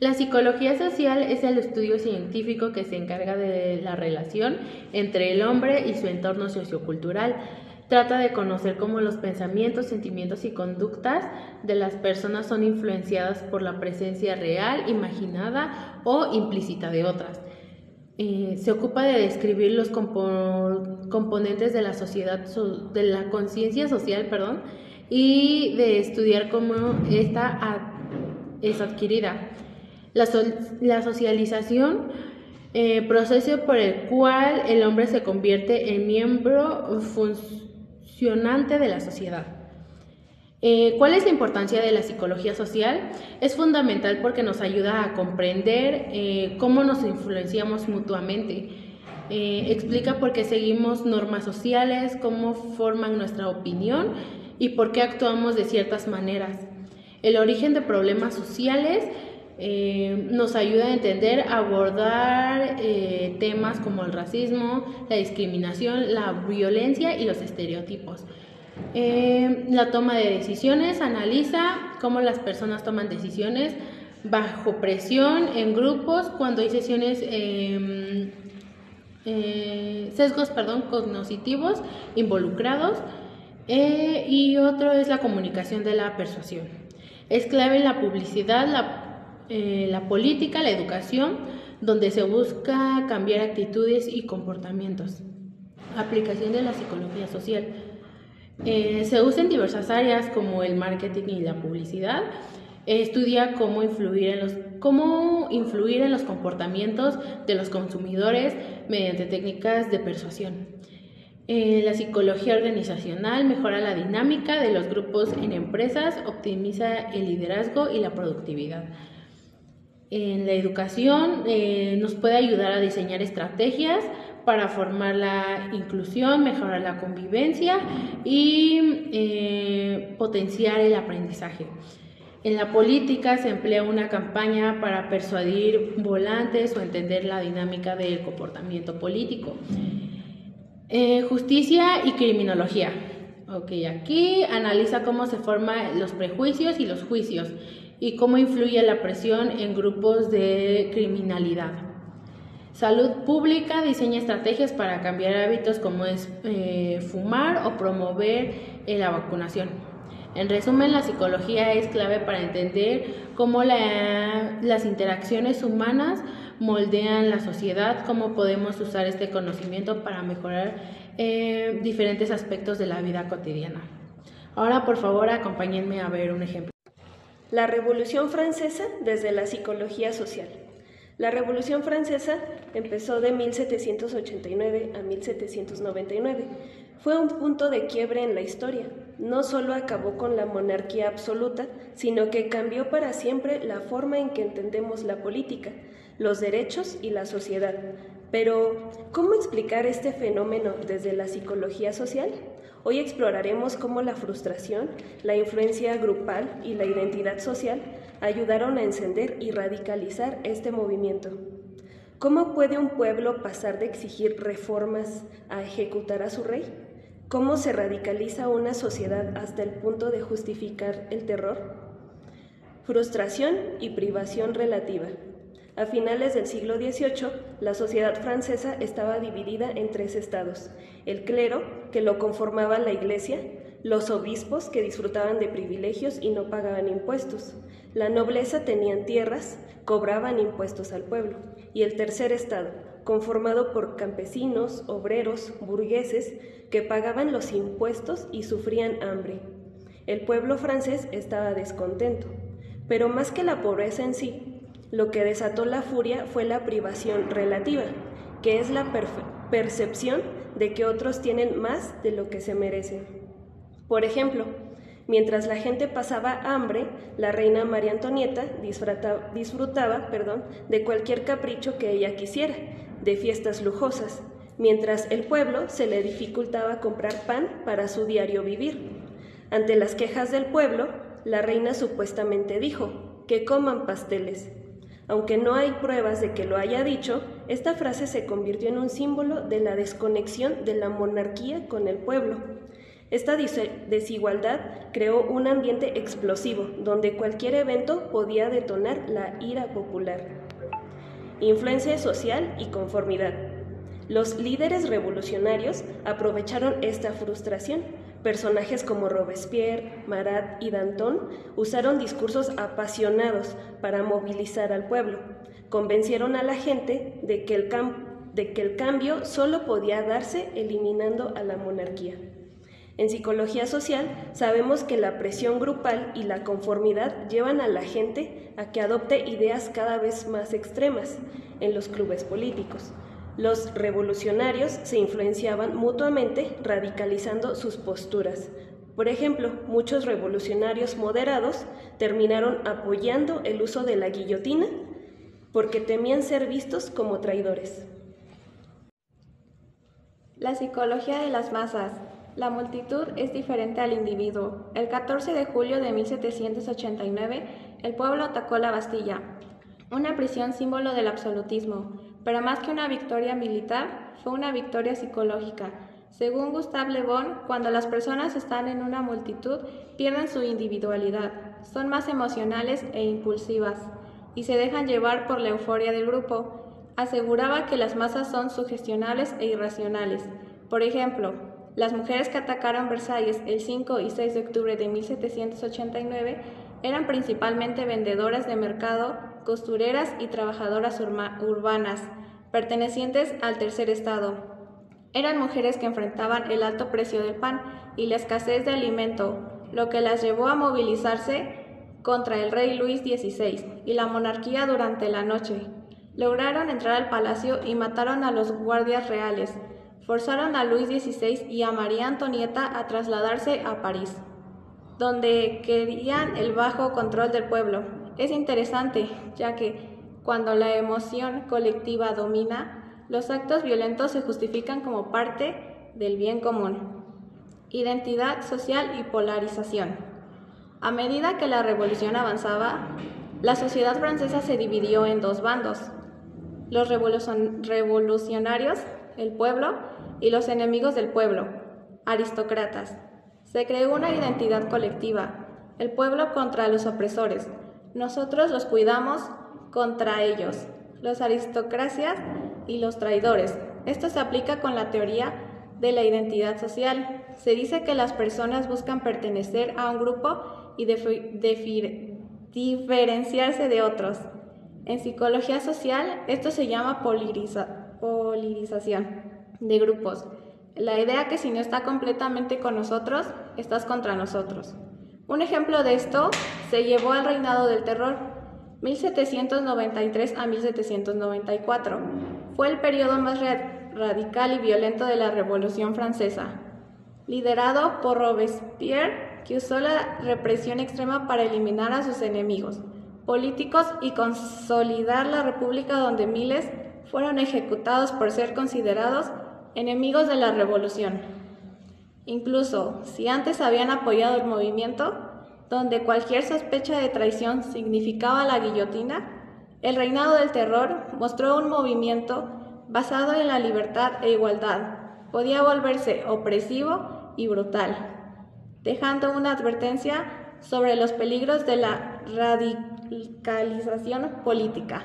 La psicología social es el estudio científico que se encarga de la relación entre el hombre y su entorno sociocultural. Trata de conocer cómo los pensamientos, sentimientos y conductas de las personas son influenciadas por la presencia real, imaginada o implícita de otras. Se ocupa de describir los componentes de la sociedad, de la conciencia social, y de estudiar cómo esta es adquirida. La socialización, proceso por el cual el hombre se convierte en miembro funcionante de la sociedad. ¿Cuál es la importancia de la psicología social? Es fundamental porque nos ayuda a comprender cómo nos influenciamos mutuamente. Explica por qué seguimos normas sociales, cómo forman nuestra opinión y por qué actuamos de ciertas maneras. El origen de problemas sociales nos ayuda a entender, abordar temas como el racismo, la discriminación, la violencia y los estereotipos. La toma de decisiones analiza cómo las personas toman decisiones bajo presión, en grupos, cuando hay sesgos cognitivos involucrados, y otro es la comunicación de la persuasión. Es clave en la publicidad, la política, la educación, donde se busca cambiar actitudes y comportamientos. Aplicación de la psicología social. Se usa en diversas áreas como el marketing y la publicidad. Estudia cómo influir en los comportamientos de los consumidores mediante técnicas de persuasión. La psicología organizacional mejora la dinámica de los grupos en empresas, optimiza el liderazgo y la productividad. En la educación nos puede ayudar a diseñar estrategias para formar la inclusión, mejorar la convivencia y potenciar el aprendizaje. En la política se emplea una campaña para persuadir votantes o entender la dinámica del comportamiento político. Justicia y criminología. Aquí analiza cómo se forman los prejuicios y los juicios y cómo influye la presión en grupos de criminalidad. Salud pública diseña estrategias para cambiar hábitos como es fumar o promover la vacunación. En resumen, la psicología es clave para entender cómo las interacciones humanas moldean la sociedad, cómo podemos usar este conocimiento para mejorar diferentes aspectos de la vida cotidiana. Ahora, por favor, acompáñenme a ver un ejemplo. La Revolución Francesa desde la psicología social. La Revolución Francesa empezó de 1789 a 1799. Fue un punto de quiebre en la historia. No solo acabó con la monarquía absoluta, sino que cambió para siempre la forma en que entendemos la política, los derechos y la sociedad. Pero, ¿cómo explicar este fenómeno desde la psicología social? Hoy exploraremos cómo la frustración, la influencia grupal y la identidad social ayudaron a encender y radicalizar este movimiento. ¿Cómo puede un pueblo pasar de exigir reformas a ejecutar a su rey? ¿Cómo se radicaliza una sociedad hasta el punto de justificar el terror? Frustración y privación relativa. A finales del siglo XVIII, la sociedad francesa estaba dividida en tres estados: el clero, que lo conformaba la iglesia; los obispos, que disfrutaban de privilegios y no pagaban impuestos; la nobleza tenían tierras, cobraban impuestos al pueblo; y el tercer estado, conformado por campesinos, obreros, burgueses, que pagaban los impuestos y sufrían hambre. El pueblo francés estaba descontento, pero más que la pobreza en sí, lo que desató la furia fue la privación relativa, que es la percepción de que otros tienen más de lo que se merecen. Por ejemplo, mientras la gente pasaba hambre, la reina María Antonieta disfrutaba de cualquier capricho que ella quisiera, de fiestas lujosas, mientras el pueblo se le dificultaba comprar pan para su diario vivir. Ante las quejas del pueblo, la reina supuestamente dijo: que coman pasteles. Aunque no hay pruebas de que lo haya dicho, esta frase se convirtió en un símbolo de la desconexión de la monarquía con el pueblo. Esta desigualdad creó un ambiente explosivo, donde cualquier evento podía detonar la ira popular. Influencia social y conformidad. Los líderes revolucionarios aprovecharon esta frustración. Personajes como Robespierre, Marat y Danton usaron discursos apasionados para movilizar al pueblo. Convencieron a la gente de que el cambio solo podía darse eliminando a la monarquía. En psicología social sabemos que la presión grupal y la conformidad llevan a la gente a que adopte ideas cada vez más extremas en los clubes políticos. Los revolucionarios se influenciaban mutuamente, radicalizando sus posturas. Por ejemplo, muchos revolucionarios moderados terminaron apoyando el uso de la guillotina porque temían ser vistos como traidores. La psicología de las masas. La multitud es diferente al individuo. El 14 de julio de 1789, el pueblo atacó la Bastilla, una prisión símbolo del absolutismo, pero más que una victoria militar, fue una victoria psicológica. Según Gustave Le Bon, cuando las personas están en una multitud, pierden su individualidad, son más emocionales e impulsivas, y se dejan llevar por la euforia del grupo. Aseguraba que las masas son sugestionables e irracionales. Por ejemplo, las mujeres que atacaron Versalles el 5 y 6 de octubre de 1789 eran principalmente vendedoras de mercado, costureras y trabajadoras urbanas, pertenecientes al tercer estado. Eran mujeres que enfrentaban el alto precio del pan y la escasez de alimento, lo que las llevó a movilizarse contra el rey Luis XVI y la monarquía durante la noche. Lograron entrar al palacio y mataron a los guardias reales. Forzaron a Luis XVI y a María Antonieta a trasladarse a París, donde querían el bajo control del pueblo. Es interesante, ya que cuando la emoción colectiva domina, los actos violentos se justifican como parte del bien común. Identidad social y polarización. A medida que la revolución avanzaba, la sociedad francesa se dividió en dos bandos: los revolucionarios, el pueblo, y los enemigos del pueblo, aristócratas. Se creó una identidad colectiva, el pueblo contra los opresores. Nosotros los cuidamos contra ellos, los aristocracias y los traidores. Esto se aplica con la teoría de la identidad social. Se dice que las personas buscan pertenecer a un grupo y diferenciarse de otros. En psicología social, esto se llama polarización de grupos. La idea que si no está completamente con nosotros, estás contra nosotros. Un ejemplo de esto se llevó al reinado del terror, 1793 a 1794. Fue el periodo más radical y violento de la Revolución Francesa, liderado por Robespierre, que usó la represión extrema para eliminar a sus enemigos políticos y consolidar la república, donde miles fueron ejecutados por ser considerados enemigos de la revolución. Incluso si antes habían apoyado el movimiento, donde cualquier sospecha de traición significaba la guillotina, el reinado del terror mostró un movimiento basado en la libertad e igualdad. Podía volverse opresivo y brutal, dejando una advertencia sobre los peligros de la radicalización política.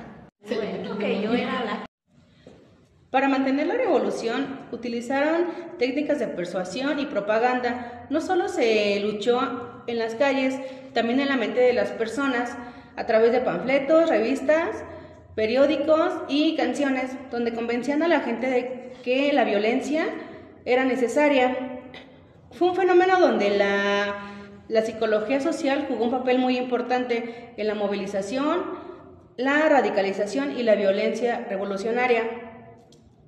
Para mantener la revolución, utilizaron técnicas de persuasión y propaganda. No solo se luchó en las calles, también en la mente de las personas, a través de panfletos, revistas, periódicos y canciones, donde convencían a la gente de que la violencia era necesaria. Fue un fenómeno donde la psicología social jugó un papel muy importante en la movilización, la radicalización y la violencia revolucionaria.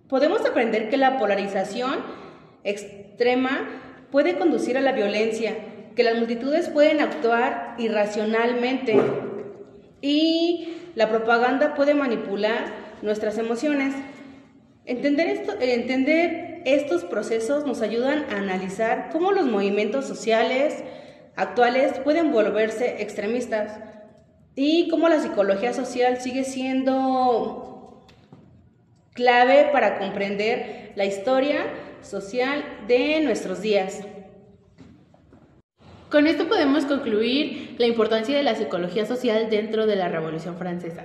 Podemos aprender que la polarización extrema puede conducir a la violencia, que las multitudes pueden actuar irracionalmente y la propaganda puede manipular nuestras emociones. Entender estos procesos nos ayudan a analizar cómo los movimientos sociales actuales pueden volverse extremistas y cómo la psicología social sigue siendo clave para comprender la historia social de nuestros días. Con esto podemos concluir la importancia de la psicología social dentro de la Revolución Francesa.